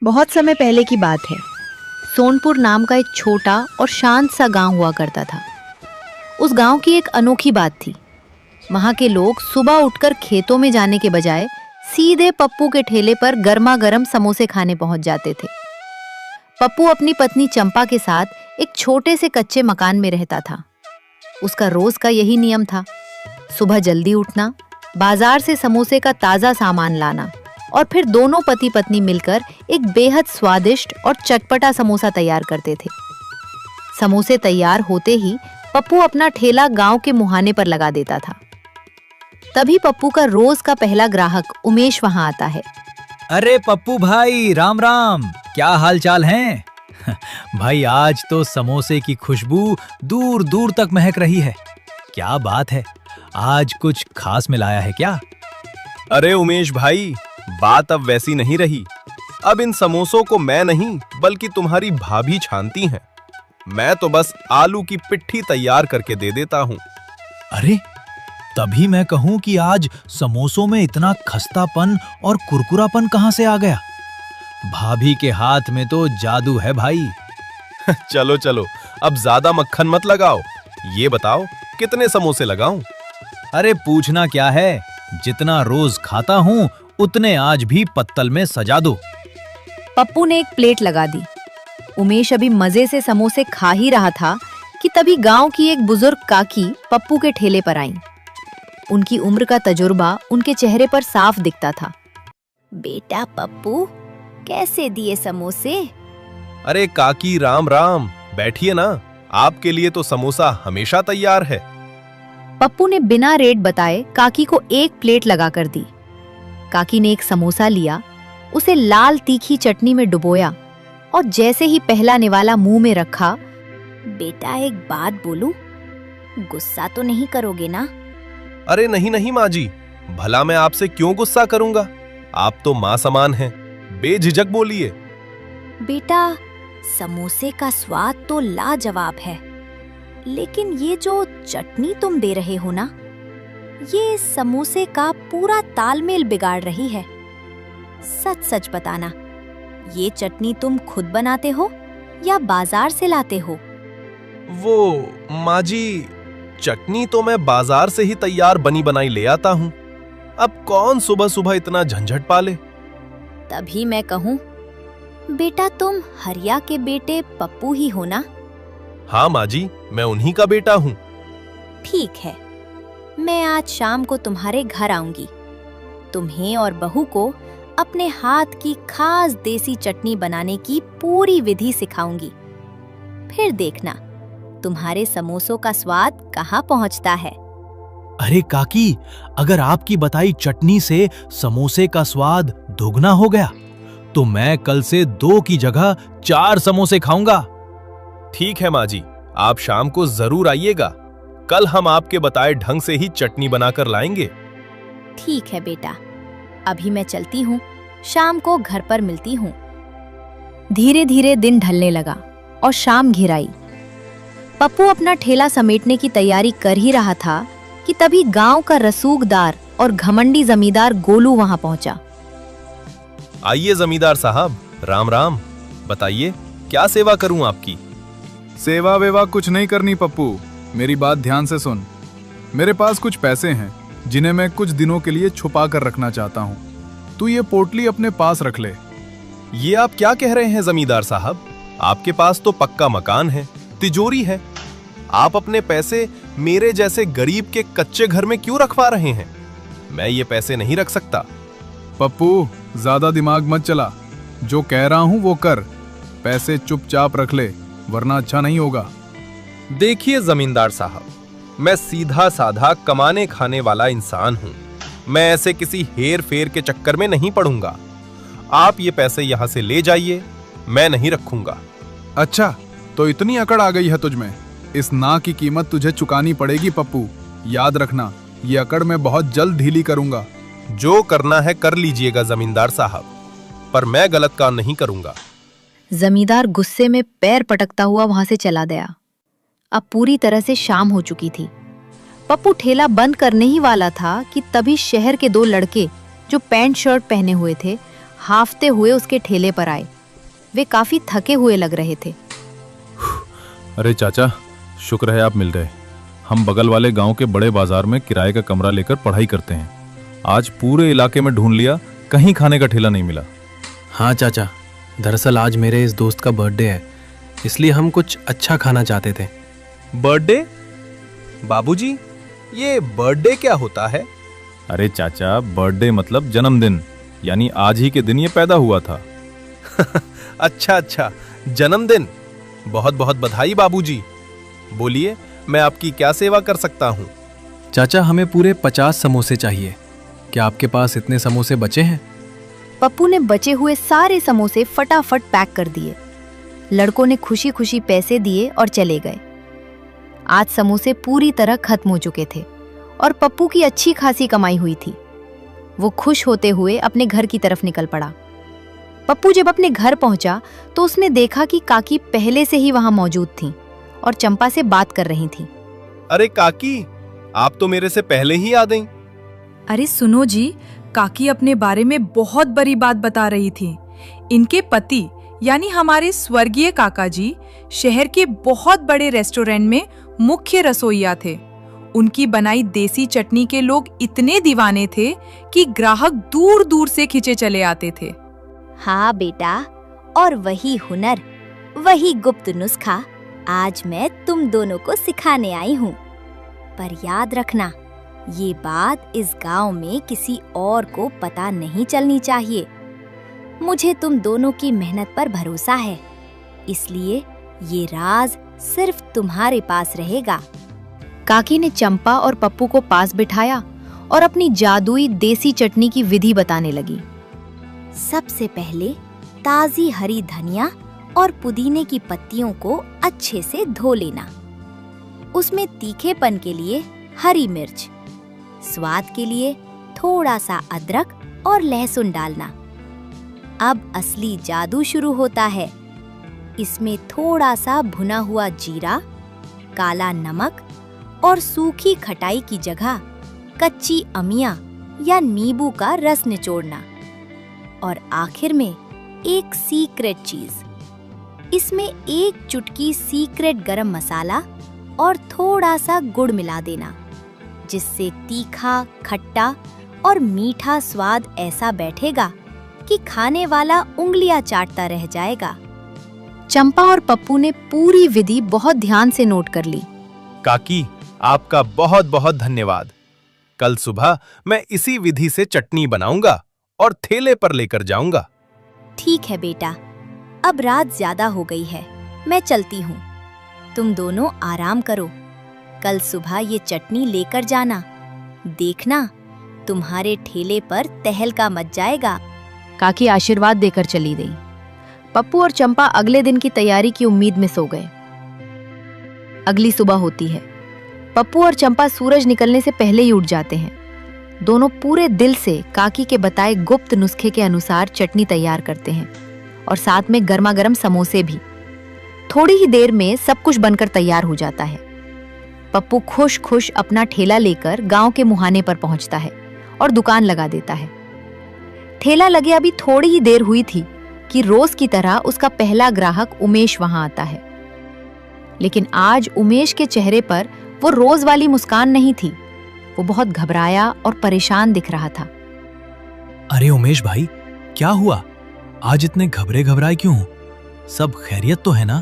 बहुत समय पहले की बात है। सोनपुर नाम का एक छोटा और शांत सा गांव हुआ करता था। उस गांव की एक अनोखी बात थी। वहां के लोग सुबह उठकर खेतों में जाने के बजाय सीधे पप्पू के ठेले पर गर्मा गर्म समोसे खाने पहुंच जाते थे। पप्पू अपनी पत्नी चंपा के साथ एक छोटे से कच्चे मकान में रहता था। उसका रोज का यही नियम था, सुबह जल्दी उठना, बाजार से समोसे का ताजा सामान लाना और फिर दोनों पति पत्नी मिलकर एक बेहद स्वादिष्ट और चटपटा समोसा तैयार करते थे। समोसे तैयार होते ही पप्पू अपना ठेला गांव के मुहाने पर लगा देता था। तभी पप्पू का रोज का पहला ग्राहक उमेश वहां आता है। अरे पप्पू भाई, राम राम, क्या हाल चाल हैं? भाई आज तो समोसे की खुशबू दूर दूर तक महक रही है। क्या बात है, आज कुछ खास मिलाया है क्या? अरे उमेश भाई, बात अब वैसी नहीं रही। अब इन समोसों को मैं नहीं बल्कि तुम्हारी भाभी छानती हैं। मैं तो बस आलू की पिट्ठी तैयार करके दे देता हूँ। अरे तभी मैं कहूँ कि आज समोसों में इतना खस्तापन और कुरकुरापन कहाँ से आ गया? भाभी के हाथ में तो जादू है भाई। चलो चलो, अब ज्यादा मक्खन मत लगाओ। ये बताओ कितने समोसे लगाऊं? अरे पूछना क्या है, जितना रोज खाता हूँ उतने आज भी पत्तल में सजा दो। पप्पू ने एक प्लेट लगा दी। उमेश अभी मजे से समोसे खा ही रहा था कि तभी गांव की एक बुजुर्ग काकी पप्पू के ठेले पर आईं। उनकी उम्र का तजुर्बा उनके चेहरे पर साफ दिखता था। बेटा पप्पू, कैसे दिए समोसे? अरे काकी, राम राम, बैठिए ना। आपके लिए तो समोसा हमेशा तैयार है। पप्पू ने बिना रेट बताए काकी को एक प्लेट लगाकर दी। काकी ने एक समोसा लिया, उसे लाल तीखी चटनी में डुबोया और जैसे ही पहला निवाला मुंह में रखा, बेटा एक बात बोलूं, गुस्सा तो नहीं करोगे ना? अरे नहीं नहीं माँ जी, भला मैं आपसे क्यों गुस्सा करूंगा? आप तो माँ समान हैं, बेझिझक बोलिए। बेटा समोसे का स्वाद तो लाजवाब है, लेकिन ये जो चटनी तुम दे रहे हो ना, ये समोसे का पूरा तालमेल बिगाड़ रही है। सच सच बताना, ये चटनी तुम खुद बनाते हो या बाजार से लाते हो? वो माँ जी, चटनी तो मैं बाजार से ही तैयार बनी बनाई ले आता हूँ। अब कौन सुबह सुबह इतना झंझट पाले। तभी मैं कहूँ, बेटा तुम हरिया के बेटे पप्पू ही हो ना? हाँ माँ जी, मैं उन्हीं का बेटा हूँ। ठीक है, मैं आज शाम को तुम्हारे घर आऊंगी। तुम्हें और बहू को अपने हाथ की खास देसी चटनी बनाने की पूरी विधि सिखाऊंगी। फिर देखना तुम्हारे समोसों का स्वाद कहाँ पहुँचता है। अरे काकी, अगर आपकी बताई चटनी से समोसे का स्वाद दोगुना हो गया तो मैं कल से 2 की जगह 4 समोसे खाऊंगा। ठीक है माँ जी, आप शाम को जरूर आइएगा। कल हम आपके बताए ढंग से ही चटनी बनाकर लाएंगे। ठीक है बेटा, अभी मैं चलती हूँ, शाम को घर पर मिलती हूँ। धीरे धीरे दिन ढलने लगा और शाम घिर आई। पप्पू अपना ठेला समेटने की तैयारी कर ही रहा था कि तभी गांव का रसूखदार और घमंडी जमींदार गोलू वहां पहुंचा। आइए जमींदार साहब, राम राम। बताइए क्या सेवा करूं आपकी? सेवा वेवा कुछ नहीं करनी पप्पू, मेरी बात ध्यान से सुन। मेरे पास कुछ पैसे हैं जिन्हें मैं कुछ दिनों के लिए छुपा कर रखना चाहता हूँ। तू ये पोटली अपने पास रख ले। ये आप क्या कह रहे हैं जमींदार साहब? आपके पास तो पक्का मकान है, तिजोरी है। आप अपने पैसे मेरे जैसे गरीब के कच्चे घर में क्यों रखवा रहे हैं? मैं ये पैसे नहीं रख सकता। पप्पू ज्यादा दिमाग मत चला, जो कह रहा हूँ वो कर। पैसे चुपचाप रख ले, वरना अच्छा नहीं होगा। देखिए जमींदार साहब, मैं सीधा साधा कमाने खाने वाला इंसान हूँ। मैं ऐसे किसी हेर फेर के चक्कर में नहीं पड़ूंगा। आप ये पैसे यहाँ से ले जाइए, मैं नहीं रखूंगा। अच्छा, तो इतनी अकड़ आ गई है तुझमें? इस ना की कीमत तुझे चुकानी पड़ेगी पप्पू। याद रखना, ये अकड़ मैं बहुत जल्द ढीली करूंगा। जो करना है कर लीजिएगा जमींदार साहब, पर मैं गलत काम नहीं करूंगा। जमींदार गुस्से में पैर पटकता हुआ वहां से चला गया। अब पूरी तरह से शाम हो चुकी थी। पप्पू ठेला बंद करने ही वाला था कि तभी शहर के 2 लड़के जो पैंट शर्ट पहने हुए थे, हाफते हुए उसके ठेले पर आए। वे काफी थके हुए लग रहे थे। अरे चाचा, शुक्र है आप मिल गए। हम बगल वाले गांव के बड़े बाजार में किराए का कमरा लेकर पढ़ाई करते हैं। आज पूरे इलाके में ढूंढ लिया, कहीं खाने का ठेला नहीं मिला। हाँ चाचा, दरअसल आज मेरे इस दोस्त का बर्थडे है, इसलिए हम कुछ अच्छा खाना चाहते थे। बर्थडे? बाबूजी, ये बर्थडे क्या होता है? अरे चाचा, बर्थडे मतलब जन्मदिन, यानी आज ही के दिन ये पैदा हुआ था। अच्छा, जन्मदिन। बहुत बहुत बधाई बाबूजी। बोलिए, मैं आपकी क्या सेवा कर सकता हूँ? चाचा, हमें पूरे 50 समोसे चाहिए। क्या आपके पास इतने समोसे बचे हैं? पप्पू ने बचे हुए सारे समोसे फटाफट पैक कर दिए। लड़कों ने खुशी खुशी पैसे दिए और चले गए। आज समोसे पूरी तरह खत्म हो चुके थे और पप्पू की अच्छी खासी कमाई हुई थी। वो खुश होते हुए अपने घर की तरफ निकल पड़ा। पप्पू जब अपने घर पहुंचा तो उसने देखा कि काकी पहले से ही वहां मौजूद थीं और चंपा से बात कर रही थीं। अरे काकी, आप तो मेरे से पहले ही आ गईं। अरे सुनो जी, काकी अपने बारे में बहुत बड़ी बात बता रही थी। इनके पति यानी हमारे स्वर्गीय काका जी शहर के बहुत बड़े रेस्टोरेंट में मुख्य रसोइया थे। उनकी बनाई देसी चटनी के लोग इतने दीवाने थे कि ग्राहक दूर दूर से खिंचे चले आते थे। हाँ बेटा, और वही हुनर, वही गुप्त नुस्खा आज मैं तुम दोनों को सिखाने आई हूँ। पर याद रखना, ये बात इस गांव में किसी और को पता नहीं चलनी चाहिए। मुझे तुम दोनों की मेहनत पर भरोसा है, इसलिए ये राज सिर्फ तुम्हारे पास रहेगा। काकी ने चंपा और पप्पू को पास बिठाया और अपनी जादुई देसी चटनी की विधि बताने लगी। सबसे पहले ताजी हरी धनिया और पुदीने की पत्तियों को अच्छे से धो लेना। उसमें तीखेपन के लिए हरी मिर्च, स्वाद के लिए थोड़ा सा अदरक और लहसुन डालना। अब असली जादू शुरू होता है। इसमें थोड़ा सा भुना हुआ जीरा, काला नमक और सूखी खटाई की जगह कच्ची अमिया या नींबू का रस निचोड़ना। और आखिर में एक सीक्रेट चीज, इसमें एक चुटकी सीक्रेट गरम मसाला और थोड़ा सा गुड़ मिला देना, जिससे तीखा, खट्टा और मीठा स्वाद ऐसा बैठेगा कि खाने वाला उंगलियां चाटता रह जाएगा। चंपा और पप्पू ने पूरी विधि बहुत ध्यान से नोट कर ली। काकी, आपका बहुत बहुत धन्यवाद। कल सुबह मैं इसी विधि से चटनी बनाऊंगा और थैले पर लेकर जाऊंगा। ठीक है बेटा, अब रात ज्यादा हो गई है, मैं चलती हूँ। तुम दोनों आराम करो। कल सुबह ये चटनी लेकर जाना। देखना, तुम्हारे ठेले पर तहलका मच जाएगा। काकी आशीर्वाद देकर चली गई। पप्पू और चंपा अगले दिन की तैयारी की उम्मीद में सो गए। अगली सुबह होती है। पप्पू और चंपा सूरज निकलने से पहले ही उठ जाते हैं। दोनों पूरे दिल से काकी के बताए गुप्त नुस्खे के अनुसार चटनी तैयार करते हैं और साथ में गर्मा गर्म समोसे भी। थोड़ी ही देर में सब कुछ बनकर तैयार हो जाता है। पप्पू खुश खुश अपना ठेला लेकर गांव के मुहाने पर पहुंचता है और दुकान लगा देता है। ठेला लगे अभी थोड़ी ही देर हुई थी कि रोज की तरह उसका पहला ग्राहक उमेश वहां आता है। लेकिन आज उमेश के चेहरे पर वो रोज वाली मुस्कान नहीं थी। वो बहुत घबराया और परेशान दिख रहा था। अरे उमेश भाई, क्या हुआ? आज इतने घबरे घबराए क्यों? सब खैरियत तो है ना?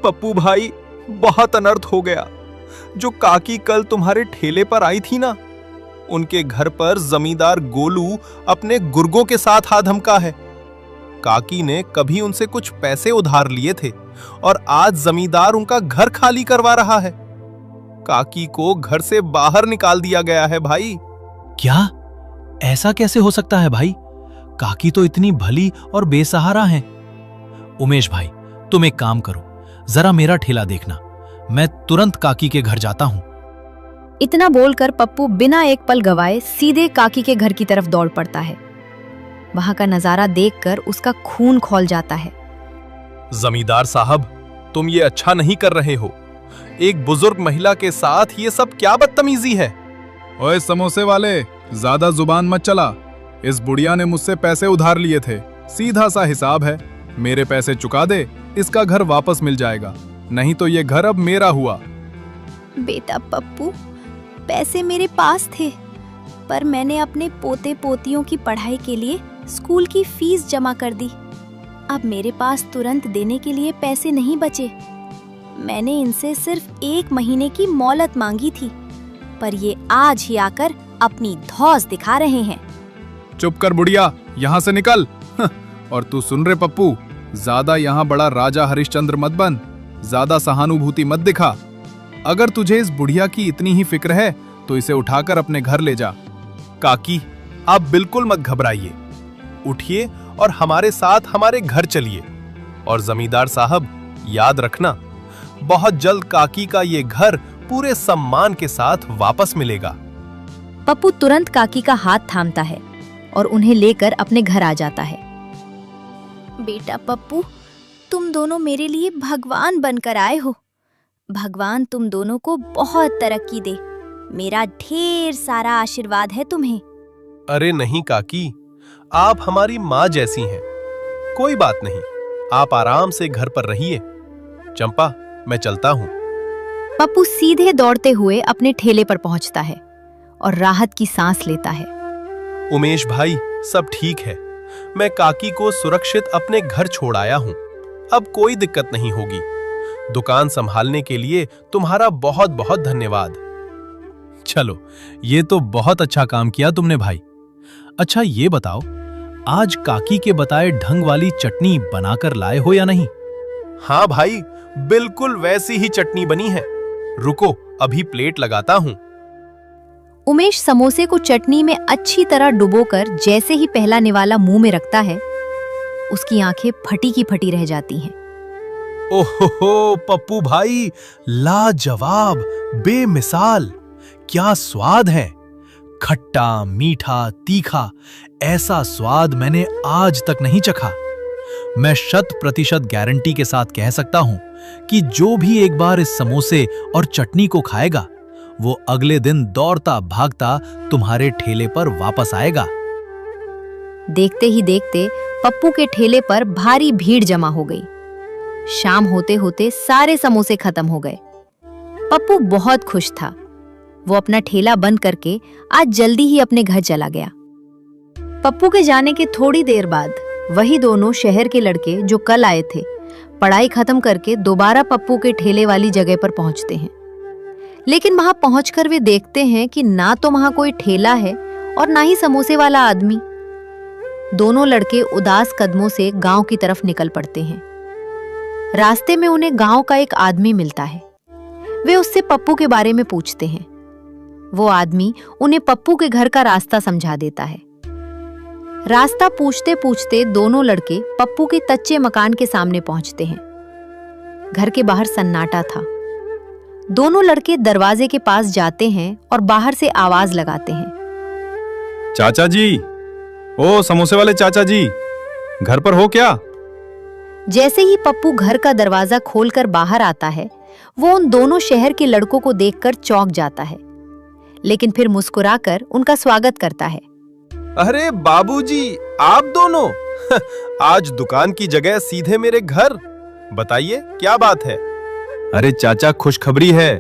पप्पू भाई, बहुत अनर्थ हो गया। जो काकी कल तुम्हारे ठेले पर आई थी ना, उनके घर पर जमींदार गोलू अपने गुर्गों के साथ हाथ धमका है। काकी ने कभी उनसे कुछ पैसे उधार लिए थे और आज जमींदार उनका घर खाली करवा रहा है। काकी को घर से बाहर निकाल दिया गया है भाई। क्या? ऐसा कैसे हो सकता है भाई? काकी तो इतनी भली और बेसहारा हैं। उमेश भाई, तुम एक काम करो, जरा मेरा ठेला देखना। मैं तुरंत काकी के घर जाता हूं। इतना बोलकर पप्पू बिना एक पल गवाए सीधे काकी के घर की तरफ दौड़ पड़ता है। वहां का नजारा देखकर उसका खून खौल जाता है। जमींदार साहब, तुम ये अच्छा नहीं कर रहे हो। एक बुजुर्ग महिला के साथ ये सब क्या बदतमीजी है? ओए समोसे वाले, ज्यादा जुबान मत चला। इस बुढ़िया ने मुझसे पैसे उधार लिए थे सीधा सा हिसाब है, मेरे पैसे चुका दे, इसका घर वापस मिल जाएगा, नहीं तो ये घर अब मेरा हुआ। बेटा पप्पू, पैसे मेरे पास थे, पर मैंने अपने पोते पोतियों की पढ़ाई के लिए स्कूल की फीस जमा कर दी। अब मेरे पास तुरंत देने के लिए पैसे नहीं बचे। मैंने इनसे सिर्फ 1 महीने की मोहलत मांगी थी, पर ये आज ही आकर अपनी धौंस दिखा रहे हैं। चुप कर बुढ़िया, यहाँ से निकल। और तू सुन रे पप्पू, ज्यादा यहाँ बड़ा राजा हरिश्चंद्र मत बन, ज्यादा सहानुभूति मत दिखा। अगर तुझे इस बुढ़िया की इतनी ही फिक्र है तो इसे उठाकर अपने घर ले जा। काकी, आप बिल्कुल मत घबराइए, उठिए और हमारे साथ हमारे घर चलिए। और जमींदार साहब, याद रखना, बहुत जल्द काकी का ये घर पूरे सम्मान के साथ वापस मिलेगा। पप्पू तुरंत काकी का हाथ थामता है और उन्हें लेकर अपने घर आ जाता है। बेटा पप्पू, तुम दोनों मेरे लिए भगवान बनकर आए हो। भगवान तुम दोनों को बहुत तरक्की दे। मेरा ढेर सारा आशीर्वाद है तुम्हें। अरे नहीं काकी, आप हमारी माँ जैसी हैं। कोई बात नहीं, आप आराम से घर पर रहिए। चंपा, मैं चलता हूँ। पप्पू सीधे दौड़ते हुए अपने ठेले पर पहुंचता है और राहत की सांस लेता है। उमेश भाई, सब ठीक है। मैं काकी को सुरक्षित अपने घर छोड़ आया हूँ। अब कोई दिक्कत नहीं होगी। दुकान संभालने के लिए तुम्हारा बहुत बहुत धन्यवाद। चलो, ये तो बहुत अच्छा काम किया तुमने भाई। अच्छा ये बताओ, आज काकी के बताए ढंग वाली चटनी बनाकर लाए हो या नहीं? हाँ भाई, बिल्कुल वैसी ही चटनी बनी है। रुको, अभी प्लेट लगाता हूँ। उमेश समोसे को चटनी में अच्छी तरह डुबोकर जैसे ही पहला निवाला मुंह में रखता है, उसकी आंखें फटी की फटी रह जाती हैं। ओहो पप्पू भाई, लाजवाब, बेमिसाल, क्या स्वाद है। खट्टा, मीठा, तीखा, ऐसा स्वाद मैंने आज तक नहीं चखा। मैं 100% गारंटी के साथ कह सकता हूं कि जो भी एक बार इस समोसे और चटनी को खाएगा, वो अगले दिन दौड़ता भागता तुम्हारे ठेले पर वापस आएगा। देखते ही देखते पप्पू के ठेले पर भारी भीड़ जमा हो गई। शाम होते होते सारे समोसे खत्म हो गए। पप्पू बहुत खुश था। वो अपना ठेला बंद करके आज जल्दी ही अपने घर चला गया। पप्पू के जाने के थोड़ी देर बाद वही दोनों शहर के लड़के जो कल आए थे, पढ़ाई खत्म करके दोबारा पप्पू के ठेले वाली जगह पर पहुंचते हैं। लेकिन वहां पहुंचकर वे देखते हैं कि ना तो वहां कोई ठेला है और ना ही समोसे वाला आदमी। दोनों लड़के उदास कदमों से गांव की तरफ निकल पड़ते हैं। रास्ते में उन्हें गांव का एक आदमी मिलता है। वे उससे पप्पू के बारे में पूछते हैं। वो आदमी उन्हें पप्पू के घर का रास्ता समझा देता है। रास्ता पूछते पूछते दोनों लड़के पप्पू के कच्चे मकान के सामने पहुंचते हैं। घर के बाहर सन्नाटा था। दोनों लड़के दरवाजे के पास जाते हैं और बाहर से आवाज लगाते हैं। चाचा जी, ओ समोसे वाले चाचा जी, घर पर हो क्या? जैसे ही पप्पू घर का दरवाजा खोलकर बाहर आता है, वो उन दोनों शहर के लड़कों को देखकर चौंक जाता है, लेकिन फिर मुस्कुराकर उनका स्वागत करता है। अरे बाबूजी, आप दोनों आज दुकान की जगह सीधे मेरे घर। बताइए क्या बात है? अरे चाचा, खुशखबरी है।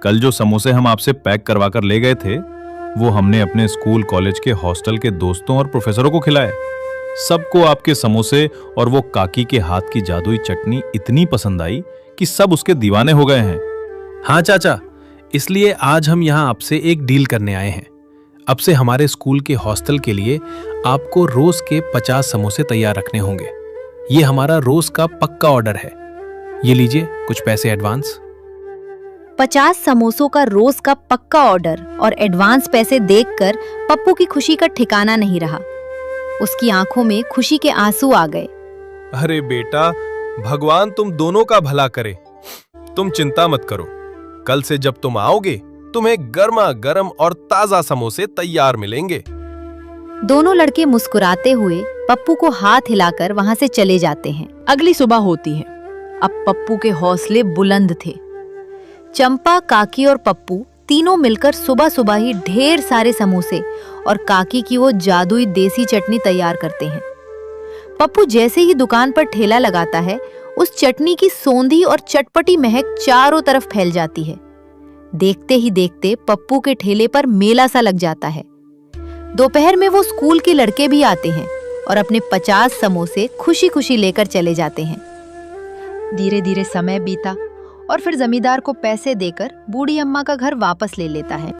कल जो समोसे हम आपसे पैक करवा कर ले गए थे, वो हमने अपने स्कूल कॉलेज के हॉस्टल के दोस्तों और प्रोफेसरों को खिलाए। सबको आपके समोसे और वो काकी के हाथ की जादुई चटनी इतनी पसंद आई कि सब उसके दीवाने हो गए हैं। हाँ चाचा, इसलिए आज हम यहाँ आपसे एक डील करने आए हैं। अब से हमारे स्कूल के हॉस्टल के लिए आपको रोज के 50 समोसे तैयार रखने होंगे। ये हमारा रोज का पक्का ऑर्डर है। ये लीजिए कुछ पैसे एडवांस। 50 समोसों का रोज का पक्का ऑर्डर और एडवांस पैसे देखकर पप्पू की खुशी का ठिकाना नहीं रहा। उसकी आंखों में खुशी के आंसू आ गए। अरे बेटा, भगवान तुम दोनों का भला करे। तुम चिंता मत करो, कल से जब तुम आओगे तुम्हें गर्मा गर्म और ताजा समोसे तैयार मिलेंगे। दोनों लड़के मुस्कुराते हुए पप्पू को हाथ हिलाकर वहां से चले जाते हैं। अगली सुबह होती है। अब पप्पू के हौसले बुलंद थे। चंपा, काकी और पप्पू तीनों मिलकर सुबह सुबह ही ढेर सारे समोसे और काकी की वो जादुई देसी चटनी तैयार करते हैं। पप्पू जैसे ही दुकान पर ठेला लगाता है, उस चटनी की सौंधी और चटपटी महक चारों तरफ फैल जाती है। देखते ही देखते पप्पू के ठेले पर मेला सा लग जाता है। दोपहर में वो स्कूल के लड़के भी आते हैं और अपने 50 समोसे खुशी खुशी लेकर चले जाते हैं। धीरे धीरे समय बीता और फिर जमींदार को पैसे देकर बूढ़ी अम्मा का घर वापस ले लेता है।